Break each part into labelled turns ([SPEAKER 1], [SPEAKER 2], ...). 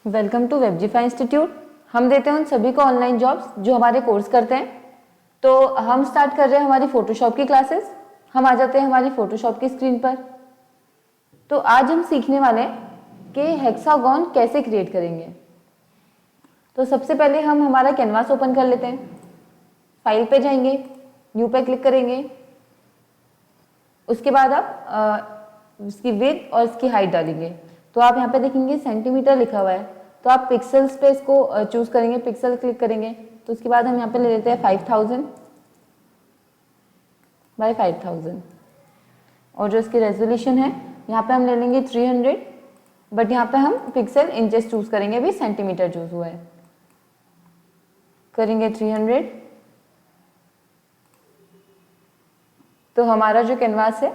[SPEAKER 1] Welcome to वेबजीफाई institute. हम देते हैं उन सभी को ऑनलाइन जॉब्स जो हमारे कोर्स करते हैं। तो हम स्टार्ट कर रहे हैं हमारी फोटोशॉप की क्लासेस। हम आ जाते हैं हमारी फोटोशॉप की स्क्रीन पर। तो आज हम सीखने वाले हैं कि हेक्सागोन कैसे क्रिएट करेंगे। तो सबसे पहले हम हमारा कैनवास ओपन कर लेते हैं। फाइल पे जाएंगे, न्यू पे क्लिक करेंगे। उसके बाद आप इसकी विड्थ और इसकी हाइट डालेंगे। तो आप यहाँ पे देखेंगे सेंटीमीटर लिखा हुआ है, तो आप पिक्सल्स पे इसको चूज करेंगे, पिक्सल क्लिक करेंगे। तो उसके बाद हम यहाँ पे ले लेते हैं 5000 बाय 5000 और जो इसकी रेजोल्यूशन है यहाँ पे हम ले लेंगे 300, बट यहाँ पे हम पिक्सल इंचेस चूज करेंगे, अभी सेंटीमीटर चूज हुआ है। करेंगे 300। तो हमारा जो कैनवास है,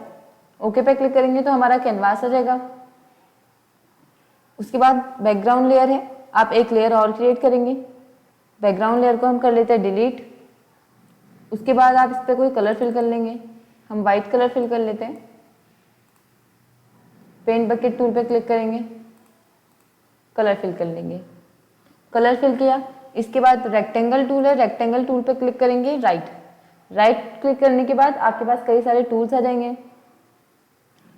[SPEAKER 1] ओके पे क्लिक करेंगे तो हमारा कैनवास आ जाएगा। उसके बाद बैकग्राउंड लेयर है, आप एक लेयर और क्रिएट करेंगे। बैकग्राउंड लेयर को हम कर लेते हैं डिलीट। उसके बाद आप इस पर कोई कलर फिल कर लेंगे। हम वाइट कलर फिल कर लेते हैं। पेंट बकेट टूल पे क्लिक करेंगे, कलर फिल कर लेंगे। कलर फिल किया। इसके बाद रेक्टेंगल टूल है, रेक्टेंगल टूल पे क्लिक करेंगे, राइट क्लिक करने के बाद आपके पास कई सारे टूल्स आ जाएंगे।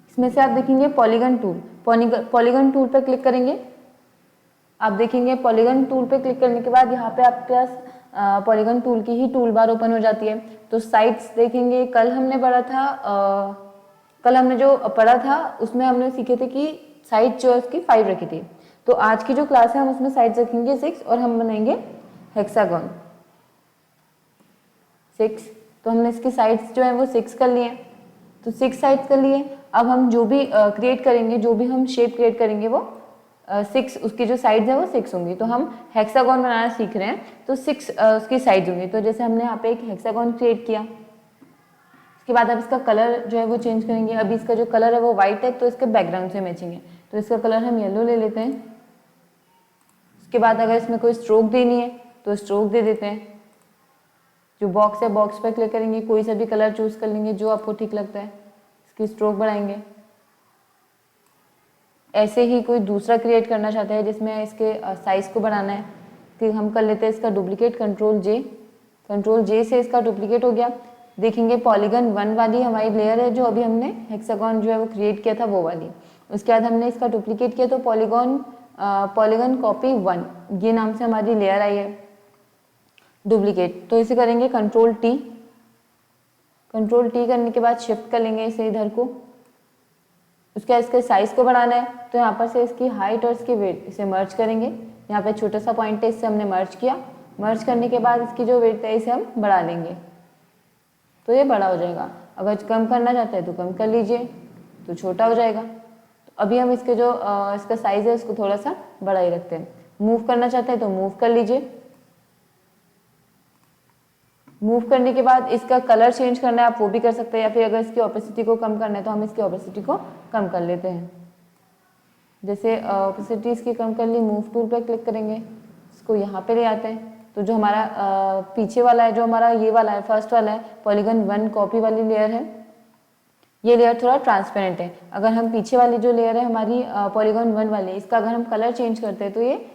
[SPEAKER 1] इसमें से आप देखेंगे पॉलीगन टूल, पॉलीगन टूल पे क्लिक करेंगे। आप देखेंगे पॉलीगन टूल पे क्लिक करने के बाद यहाँ पे आपके पास पॉलीगन टूल की ही टूल बार ओपन हो जाती है। तो साइड्स देखेंगे, कल हमने जो पढ़ा था उसमें हमने सीखे थे कि साइड जो है उसकी 5 रखी थी। तो आज की जो क्लास है हम उसमें साइड्स रखेंगे 6 और हम बनाएंगे हेक्सागन 6। तो हमने इसकी साइड्स जो है वो 6 कर लिए। तो 6 साइड्स कर लिए। अब हम जो भी क्रिएट करेंगे, जो भी हम शेप क्रिएट करेंगे वो 6, उसकी जो साइड्स है वो 6 होंगी। तो हम हेक्सागन बनाना सीख रहे हैं, तो 6 उसकी साइड्स होंगी। तो जैसे हमने यहाँ पे एक हेक्सागन क्रिएट किया, उसके बाद अब इसका कलर जो है वो चेंज करेंगे। अभी इसका जो कलर है वो व्हाइट है, तो इसके बैकग्राउंड से मैचिंग है, तो इसका कलर हम येलो ले लेते हैं। उसके बाद अगर इसमें कोई स्ट्रोक देनी है तो स्ट्रोक दे देते हैं। जो बॉक्स है, बॉक्स पर क्लिक करेंगे, कोई सा भी कलर चूज कर लेंगे जो आपको ठीक लगता है, इसकी स्ट्रोक बढ़ाएंगे। ऐसे ही कोई दूसरा क्रिएट करना चाहता है जिसमें इसके साइज को बढ़ाना है, कि हम कर लेते हैं इसका डुप्लीकेट, कंट्रोल जे से इसका डुप्लीकेट हो गया। देखेंगे पॉलीगन 1 वाली हमारी लेयर है, जो अभी हमने हेक्सागन जो है वो क्रिएट किया था वो वाली। उसके बाद हमने इसका डुप्लीकेट किया तो पॉलीगन कॉपी 1 ये नाम से हमारी लेयर आई है डुप्लीकेट। तो इसे करेंगे कंट्रोल टी करने के बाद शिफ्ट कर लेंगे इसे इधर को। उसके बाद इसके साइज को बढ़ाना है, तो यहाँ पर से इसकी हाइट और इसकी वेट इसे मर्ज करेंगे। यहाँ पे छोटा सा पॉइंट है, इससे हमने मर्ज किया। मर्ज करने के बाद इसकी जो वेट है इसे हम बढ़ा लेंगे, तो ये बड़ा हो जाएगा। अगर कम करना चाहते हैं तो कम कर लीजिए, तो छोटा हो जाएगा। तो अभी हम इसके जो इसका साइज है उसको थोड़ा सा बड़ा ही रखते हैं। मूव करना चाहते हैं तो मूव कर लीजिए। मूव करने के बाद इसका कलर चेंज करना है, आप वो भी कर सकते हैं, या फिर अगर इसकी ओपेसिटी को कम करना है तो हम इसकी ओपेसिटी को कम कर लेते हैं। जैसे ओपेसिटी इसकी कम कर ली, मूव टूल पर क्लिक करेंगे, इसको यहाँ पे ले आते हैं। तो जो हमारा पीछे वाला है, जो हमारा ये वाला है, फर्स्ट वाला है पॉलीगन 1 कॉपी वाली लेयर है, ये लेयर थोड़ा ट्रांसपेरेंट है। अगर हम पीछे वाली जो लेयर है हमारी पॉलीगन 1 वाली, इसका अगर हम कलर चेंज करते हैं तो ये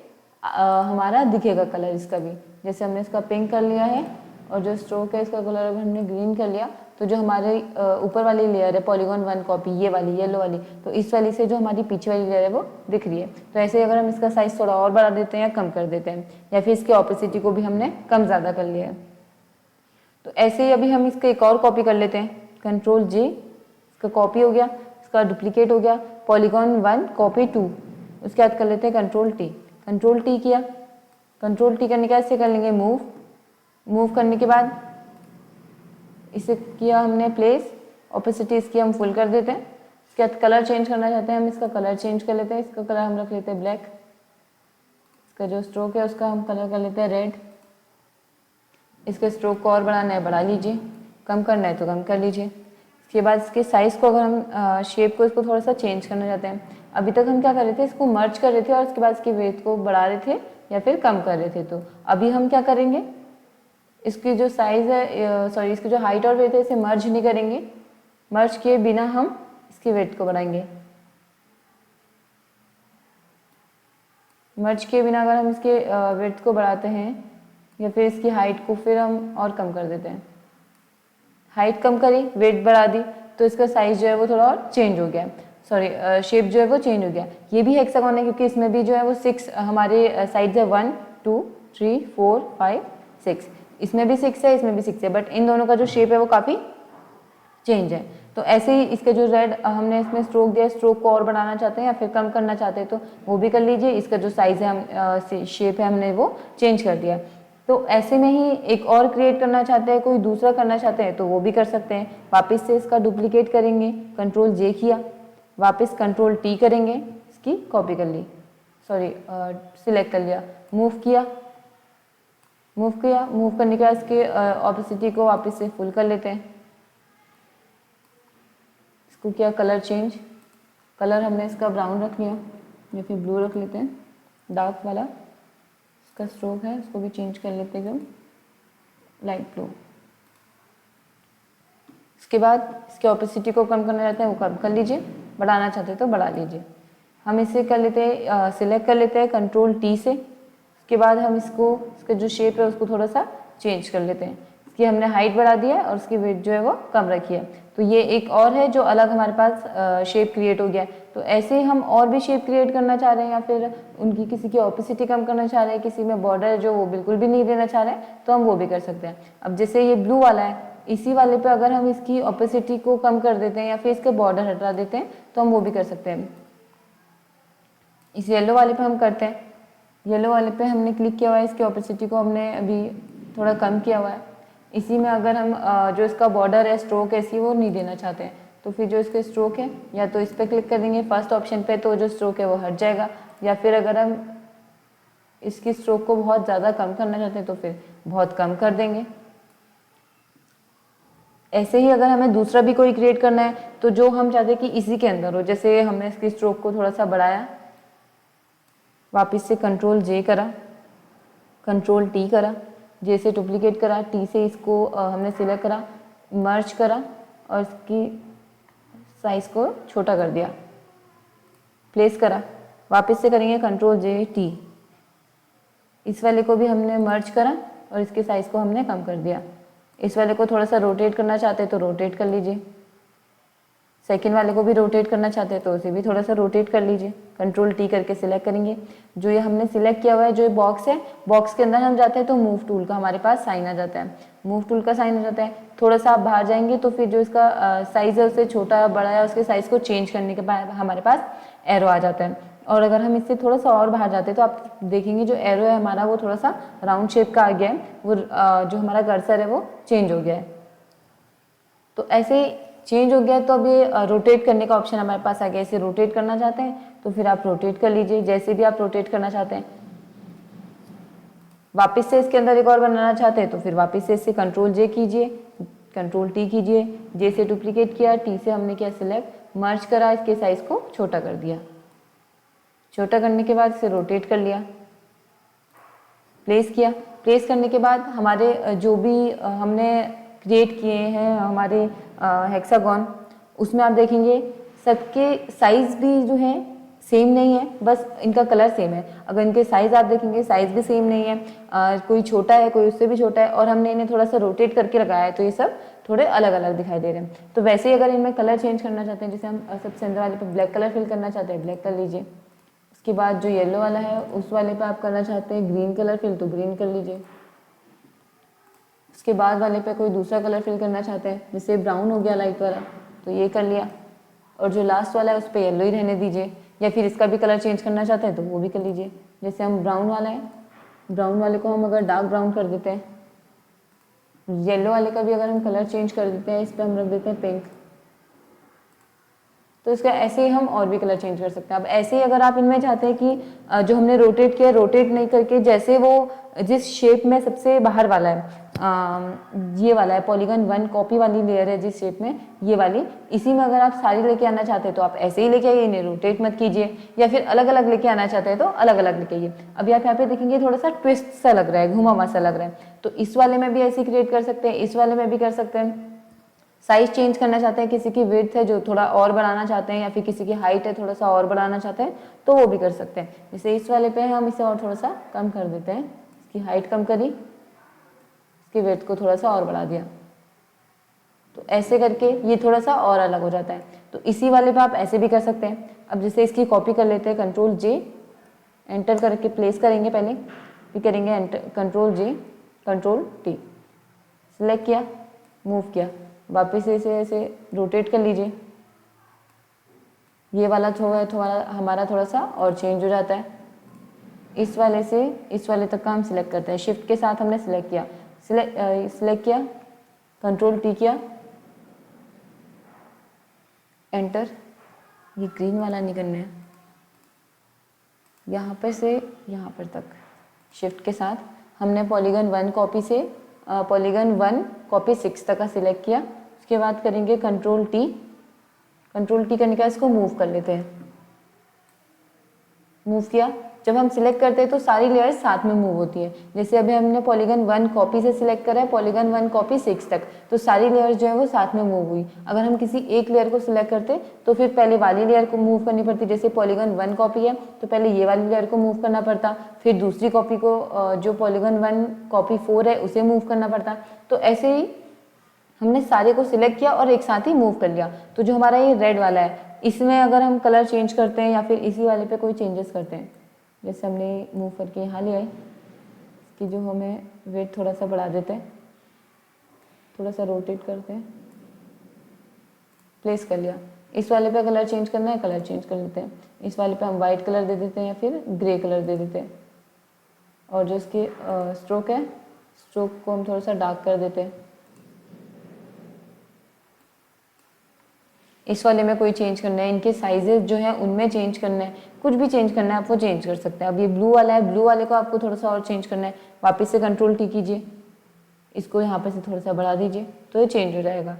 [SPEAKER 1] हमारा दिखेगा कलर इसका भी। जैसे हमने इसका पिंक कर लिया है और जो स्ट्रोक है इसका कलर अगर हमने ग्रीन कर लिया, तो जो हमारे ऊपर वाली लेयर है पॉलीगन 1 कॉपी, ये वाली येलो वाली, तो इस वाली से जो हमारी पीछे वाली लेयर है वो दिख रही है। तो ऐसे अगर हम इसका साइज थोड़ा और बढ़ा देते हैं या कम कर देते हैं, या फिर इसकी ऑपोसिटी को भी हमने कम ज़्यादा कर लिया है, तो ऐसे ही अभी हम इसका एक और कॉपी कर लेते हैं। कंट्रोल जे, इसका कॉपी हो गया, इसका डुप्लीकेट हो गया, पॉलीगन 1 कॉपी 2। उसके बाद कर लेते हैं कंट्रोल टी किया। कंट्रोल टी करने के बाद इसे कर लेंगे मूव करने के बाद इसे किया हमने प्लेस, ओपेसिटी इसकी हम फुल कर देते हैं। इसके बाद कलर चेंज करना चाहते हैं हम, इसका कलर चेंज कर लेते हैं। इसका कलर हम रख लेते हैं ब्लैक। इसका जो स्ट्रोक है उसका हम कलर कर लेते हैं रेड। इसके स्ट्रोक को और बढ़ाना है बढ़ा लीजिए, कम करना है तो कम कर लीजिए। इसके बाद इसके साइज़ को अगर हम शेप को इसको थोड़ा सा चेंज करना चाहते हैं, अभी तक हम क्या कर रहे थे, इसको मर्ज कर रहे थे और उसके बाद इसकी वेट को बढ़ा रहे थे या फिर कम कर रहे थे। तो अभी हम क्या करेंगे, इसकी जो साइज़ है इसकी जो हाइट और वेट है इसे मर्ज नहीं करेंगे, मर्ज किए बिना हम इसकी वेट को बढ़ाएंगे। मर्ज किए बिना अगर हम इसके विड्थ को बढ़ाते हैं या फिर इसकी हाइट को फिर हम और कम कर देते हैं, हाइट कम करी वेट बढ़ा दी तो इसका साइज जो है वो थोड़ा और चेंज हो गया, सॉरी शेप जो है वो चेंज हो गया। ये भी हेक्सागोन है क्योंकि इसमें भी जो है वो 6 हमारे साइड्स है, 1 2 3 4 5 6, इसमें भी 6 है इसमें भी 6 है, बट इन दोनों का जो शेप है वो काफ़ी चेंज है। तो ऐसे ही इसके जो रेड हमने इसमें स्ट्रोक दिया, स्ट्रोक को और बढ़ाना चाहते हैं या फिर कम करना चाहते हैं तो वो भी कर लीजिए। इसका जो साइज है हम शेप है हमने वो चेंज कर दिया। तो ऐसे में ही एक और क्रिएट करना चाहते हैं, कोई दूसरा करना चाहते हैं तो वो भी कर सकते हैं। वापस से इसका डुप्लीकेट करेंगे, कंट्रोल जे किया, वापस कंट्रोल टी करेंगे, इसकी कॉपी कर ली, सॉरी सिलेक्ट कर लिया, मूव किया, मूव करने के बाद इसके ऑपेसिटी को वापस से फुल कर लेते हैं। इसको क्या कलर चेंज, कलर हमने इसका ब्राउन रख लिया या फिर ब्लू रख लेते हैं, डार्क वाला इसका स्ट्रोक है इसको भी चेंज कर लेते हैं एकदम लाइट ब्लू। इसके बाद इसके ऑपेसिटी को कम करना चाहते हैं वो कम कर लीजिए, बढ़ाना चाहते हैं तो बढ़ा लीजिए। हम इसे कर लेते हैं सिलेक्ट कर लेते हैं कंट्रोल टी से। इसके बाद हम इसको इसका जो शेप है उसको थोड़ा सा चेंज कर लेते हैं। इसकी हमने हाइट बढ़ा दिया है और उसकी वेट जो है वो कम रखी है। तो ये एक और है जो अलग हमारे पास शेप क्रिएट हो गया है। तो ऐसे ही हम और भी शेप क्रिएट करना चाह रहे हैं या फिर उनकी किसी की ऑपेसिटी कम करना चाह रहे हैं, किसी में बॉर्डर जो वो बिल्कुल भी नहीं देना चाह रहे हैं तो हम वो भी कर सकते हैं। अब जैसे ये ब्लू वाला है, इसी वाले पे अगर हम इसकी ऑपेसिटी को कम कर देते हैं या फिर इसके बॉर्डर हटा देते हैं तो हम वो भी कर सकते हैं। इस येलो वाले पे हम करते हैं, येलो वाले पे हमने क्लिक किया हुआ है, इसकी ऑपेसिटी को हमने अभी थोड़ा कम किया हुआ है। इसी में अगर हम जो इसका बॉर्डर है स्ट्रोक है इसी वो नहीं देना चाहते हैं तो फिर जो इसके स्ट्रोक है या तो इस पर क्लिक कर देंगे फर्स्ट ऑप्शन पे तो जो स्ट्रोक है वो हट जाएगा, या फिर अगर हम इसकी स्ट्रोक को बहुत ज़्यादा कम करना चाहते हैं तो फिर बहुत कम कर देंगे। ऐसे ही अगर हमें दूसरा भी कोई क्रिएट करना है तो जो हम चाहते हैं कि इसी के अंदर हो, जैसे हमने इसकी स्ट्रोक को थोड़ा सा बढ़ाया, वापस से कंट्रोल जे करा, कंट्रोल टी करा, जे से डुप्लीकेट करा, टी से इसको हमने सिलेक्ट करा, मर्ज करा और इसकी साइज को छोटा कर दिया, प्लेस करा, वापस से करेंगे कंट्रोल जे टी, इस वाले को भी हमने मर्ज करा और इसके साइज को हमने कम कर दिया। इस वाले को थोड़ा सा रोटेट करना चाहते हैं तो रोटेट कर लीजिए, सेकंड वाले को भी रोटेट करना चाहते हैं तो उसे भी थोड़ा सा रोटेट कर लीजिए, कंट्रोल टी करके सिलेक्ट करेंगे। जो ये हमने सिलेक्ट किया हुआ है जो ये बॉक्स है, बॉक्स के अंदर हम जाते हैं तो मूव टूल का हमारे पास साइन आ जाता है, मूव टूल का साइन आ जाता है। थोड़ा सा आप बाहर जाएंगे तो फिर जो इसका साइज है उसे छोटा या बड़ा है उसके साइज को चेंज करने के बाद हमारे पास एरो आ जाता है। और अगर हम इससे थोड़ा सा और बाहर जाते हैं तो आप देखेंगे जो एरो है हमारा वो थोड़ा सा राउंड शेप का आ गया है, वो जो हमारा कर्सर है वो चेंज हो गया है। तो ऐसे ही चेंज हो गया तो अब ये रोटेट करने का ऑप्शन हमारे पास आ गया। इसे रोटेट करना चाहते हैं तो फिर आप रोटेट कर लीजिए, जैसे भी आप रोटेट करना चाहते हैं। वापस से इसके अंदर एक और बनाना चाहते हैं तो फिर वापस से इससे कंट्रोल जे कीजिए, कंट्रोल टी कीजिए, जे से डुप्लीकेट किया, टी से हमने किया सिलेक्ट, मर्ज करा, इसके साइज को छोटा कर दिया, छोटा करने के बाद इसे रोटेट कर लिया, प्लेस किया। प्लेस करने के बाद हमारे जो भी हमने क्रिएट किए हैं हमारे हेक्सागन, उसमें आप देखेंगे सबके साइज भी जो है सेम नहीं है, बस इनका कलर सेम है। अगर इनके साइज आप देखेंगे साइज भी सेम नहीं है, कोई छोटा है कोई उससे भी छोटा है, और हमने इन्हें थोड़ा सा रोटेट करके लगाया है तो ये सब थोड़े अलग अलग दिखाई दे रहे हैं। तो वैसे ही अगर इनमें कलर चेंज करना चाहते हैं, जैसे हम सबसे अंदर वाले पे ब्लैक कलर फिल करना चाहते हैं, ब्लैक कर लीजिए। उसके बाद जो येलो वाला है उस वाले पे आप करना चाहते हैं ग्रीन कलर फिल तो ग्रीन कर लीजिए। उसके बाद वाले पे कोई दूसरा कलर फिल करना चाहते हैं, जैसे ब्राउन हो गया लाइट वाला तो ये कर लिया, और जो लास्ट वाला है उस पर येलो ही रहने दीजिए, या फिर इसका भी कलर चेंज करना चाहते हैं तो वो भी कर लीजिए। जैसे हम ब्राउन वाला है, ब्राउन वाले को हम अगर डार्क ब्राउन कर देते हैं, येलो वाले का भी अगर हम कलर चेंज कर देते हैं, इस पर हम रख देते हैं पिंक, तो इसका ऐसे ही हम और भी कलर चेंज कर सकते हैं। अब ऐसे ही अगर आप इनमें चाहते हैं कि जो हमने रोटेट किया रोटेट नहीं करके, जैसे वो जिस शेप में सबसे बाहर वाला है ये वाला है पॉलीगन 1 कॉपी वाली लेयर है जिस शेप में ये वाली, इसी में अगर आप सारी लेके आना चाहते हैं तो आप ऐसे ही लेके आइए, इन्हें रोटेट मत कीजिए, या फिर अलग अलग लेके आना चाहते हैं तो अलग अलग लेके आइए। अभी आप यहाँ पे देखेंगे थोड़ा सा ट्विस्ट सा लग रहा है, घुमा हुआ सा लग रहा है, तो इस वाले में भी ऐसे क्रिएट कर सकते हैं, इस वाले में भी कर सकते हैं। साइज चेंज करना चाहते हैं, किसी की विड्थ है जो थोड़ा और बढ़ाना चाहते हैं, या फिर किसी की हाइट है थोड़ा सा और बढ़ाना चाहते हैं, तो वो भी कर सकते हैं। जैसे इस वाले पे हम इसे और थोड़ा सा कम कर देते हैं, इसकी हाइट कम करी, इसकी विड्थ को थोड़ा सा और बढ़ा दिया, तो ऐसे करके ये थोड़ा सा और अलग हो जाता है। तो इसी वाले पे आप ऐसे भी कर सकते हैं। अब जैसे इसकी कॉपी कर लेते हैं, कंट्रोल जे एंटर करके प्लेस करेंगे, पहले फिर करेंगे एंटर, कंट्रोल जे कंट्रोल टी, सिलेक्ट किया, मूव किया, वापस इसे ऐसे रोटेट कर लीजिए। ये वाला थोड़ा हमारा थोड़ा सा और चेंज हो जाता है। इस वाले से इस वाले तक का हम सिलेक्ट करते हैं, शिफ्ट के साथ हमने सिलेक्ट किया, सिलेक्ट किया, कंट्रोल टी किया, एंटर। ये ग्रीन वाला नहीं करना है, यहाँ पर से यहाँ पर तक शिफ्ट के साथ हमने पॉलीगन 1 कॉपी से पॉलीगन 1 कॉपी 6 तक का सिलेक्ट किया। उसके बाद करेंगे कंट्रोल टी, कंट्रोल टी करने के बाद इसको मूव कर लेते हैं, मूव किया। जब हम सिलेक्ट करते हैं तो सारी लेयर्स साथ में मूव होती है। जैसे अभी हमने पॉलीगन 1 कॉपी से सिलेक्ट करा है, पॉलीगन 1 कॉपी 6 तक, तो सारी लेयर्स जो है वो साथ में मूव हुई। अगर हम किसी एक लेयर को सिलेक्ट करते तो फिर पहले वाली लेयर को मूव करनी पड़ती। जैसे पॉलीगन 1 कॉपी है तो पहले ये वाली लेयर को मूव करना पड़ता, फिर दूसरी कॉपी को जो पॉलीगन 1 कॉपी 4 है उसे मूव करना पड़ता। तो ऐसे ही हमने सारे को सिलेक्ट किया और एक साथ ही मूव कर लिया। तो जो हमारा ये रेड वाला है, इसमें अगर हम कलर चेंज करते हैं या फिर इसी वाले पे कोई चेंजेस करते हैं, जैसे हमने मूव करके यहाँ ले आए, इसकी जो हमें वेट थोड़ा सा बढ़ा देते हैं, थोड़ा सा रोटेट करते हैं, प्लेस कर लिया। इस वाले पे कलर चेंज करना है, कलर चेंज कर लेते हैं। इस वाले पे हम वाइट कलर दे देते हैं या फिर ग्रे कलर दे देते हैं। और जो इसके स्ट्रोक है, स्ट्रोक को हम थोड़ा सा डार्क कर देते हैं। इस वाले में कोई चेंज करना है, इनके साइजेस जो है उनमें चेंज करना है, कुछ भी चेंज करना है आप वो चेंज कर सकते हैं। अब ये ब्लू वाला है, ब्लू वाले को आपको थोड़ा सा और चेंज करना है, वापस से कंट्रोल टी कीजिए, इसको यहाँ पे से थोड़ा सा बढ़ा दीजिए तो ये चेंज हो जाएगा।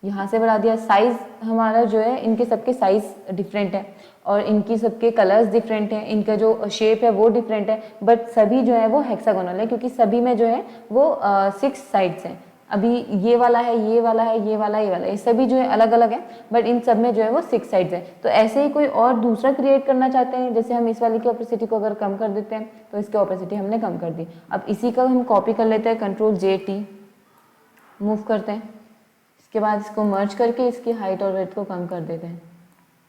[SPEAKER 1] यहाँ से बढ़ा दिया। साइज हमारा जो है, इनके सबके साइज डिफरेंट है और इनकी सबके कलर्स डिफरेंट हैं, इनका जो शेप है वो डिफरेंट है, बट सभी जो है वो हेक्सागोनल है, क्योंकि सभी में जो है वो 6 साइड्स हैं। अभी ये वाला है, ये वाला है, ये वाला, ये वाला, ये सभी जो है अलग अलग है, बट इन सब में जो है वो 6 साइड्स है। तो ऐसे ही कोई और दूसरा क्रिएट करना चाहते हैं, जैसे हम इस वाले की ओपेसिटी को अगर कम कर देते हैं तो इसकी ओपेसिटी हमने कम कर दी। अब इसी का हम कॉपी कर लेते हैं, कंट्रोल जे टी, मूव करते हैं। इसके बाद इसको मर्ज करके इसकी हाइट और वेट को कम कर देते हैं।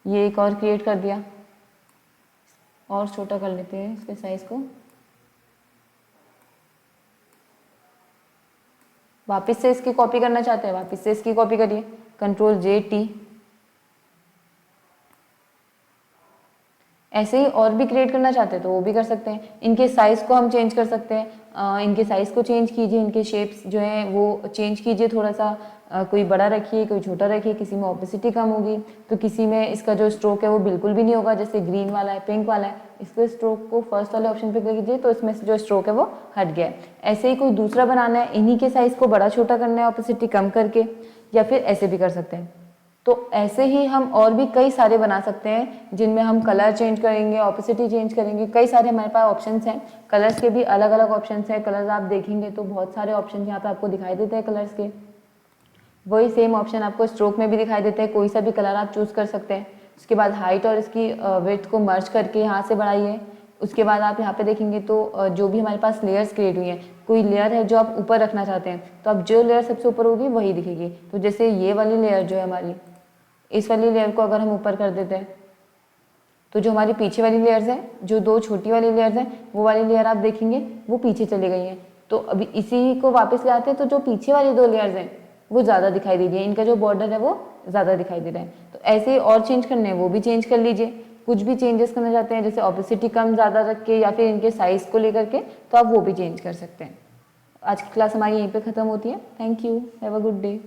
[SPEAKER 1] ये एक और क्रिएट कर दिया, और छोटा कर लेते हैं इसके साइज को। वापस से इसकी कॉपी करना चाहते हैं, वापस से इसकी कॉपी करिए, कंट्रोल जे टी। ऐसे ही और भी क्रिएट करना चाहते हैं तो वो भी कर सकते हैं। इनके साइज को हम चेंज कर सकते हैं, इनके साइज को चेंज कीजिए, इनके शेप्स जो हैं वो चेंज कीजिए थोड़ा सा, कोई बड़ा रखिए, कोई छोटा रखिए। किसी में ओपेसिटी कम होगी तो किसी में इसका जो स्ट्रोक है वो बिल्कुल भी नहीं होगा, जैसे ग्रीन वाला है, पिंक वाला है, इसके स्ट्रोक को फर्स्ट वाले ऑप्शन पे कीजिए तो इसमें से जो स्ट्रोक है वो हट गया है। ऐसे ही कोई दूसरा बनाना है, इन्हीं के साइज को बड़ा छोटा करना है ओपेसिटी कम करके, या फिर ऐसे भी कर सकते हैं। तो ऐसे ही हम और भी कई सारे बना सकते हैं जिनमें हम कलर चेंज करेंगे, ओपेसिटी चेंज करेंगे। कई सारे हमारे पास ऑप्शंस हैं, कलर्स के भी अलग अलग ऑप्शंस हैं। कलर्स आप देखेंगे तो बहुत सारे ऑप्शन यहाँ पे आपको दिखाई देते हैं कलर्स के। वही सेम ऑप्शन आपको स्ट्रोक में भी दिखाई देते हैं, कोई सा भी कलर आप चूज कर सकते हैं। उसके बाद हाइट और इसकी विड्थ को मर्ज करके यहाँ से बढ़ाइए। उसके बाद आप यहाँ पे देखेंगे तो जो भी हमारे पास लेयर्स क्रिएट हुई हैं, कोई लेयर है जो आप ऊपर रखना चाहते हैं तो अब जो लेयर सबसे ऊपर होगी वही दिखेगी। तो जैसे ये वाली लेयर जो है हमारी, इस वाली लेयर को अगर हम ऊपर कर देते हैं तो जो हमारी पीछे वाली लेयर्स हैं, जो 2 छोटी वाली लेयर्स हैं, वो वाली लेयर आप देखेंगे वो पीछे चली गई हैं। तो अभी इसी को वापस ले आते हैं तो जो पीछे वाली 2 लेयर्स हैं वो ज़्यादा दिखाई दे रही है, इनका जो बॉर्डर है वो ज़्यादा दिखाई दे रहा है। तो ऐसे ही और चेंज करने हैं वो भी चेंज कर लीजिए। कुछ भी चेंजेस करना चाहते हैं, जैसे ओपेसिटी कम ज़्यादा रख के या फिर इनके साइज को लेकर के, तो आप वो भी चेंज कर सकते हैं। आज की क्लास हमारी यहीं पे ख़त्म होती है। Thank you, have a good day.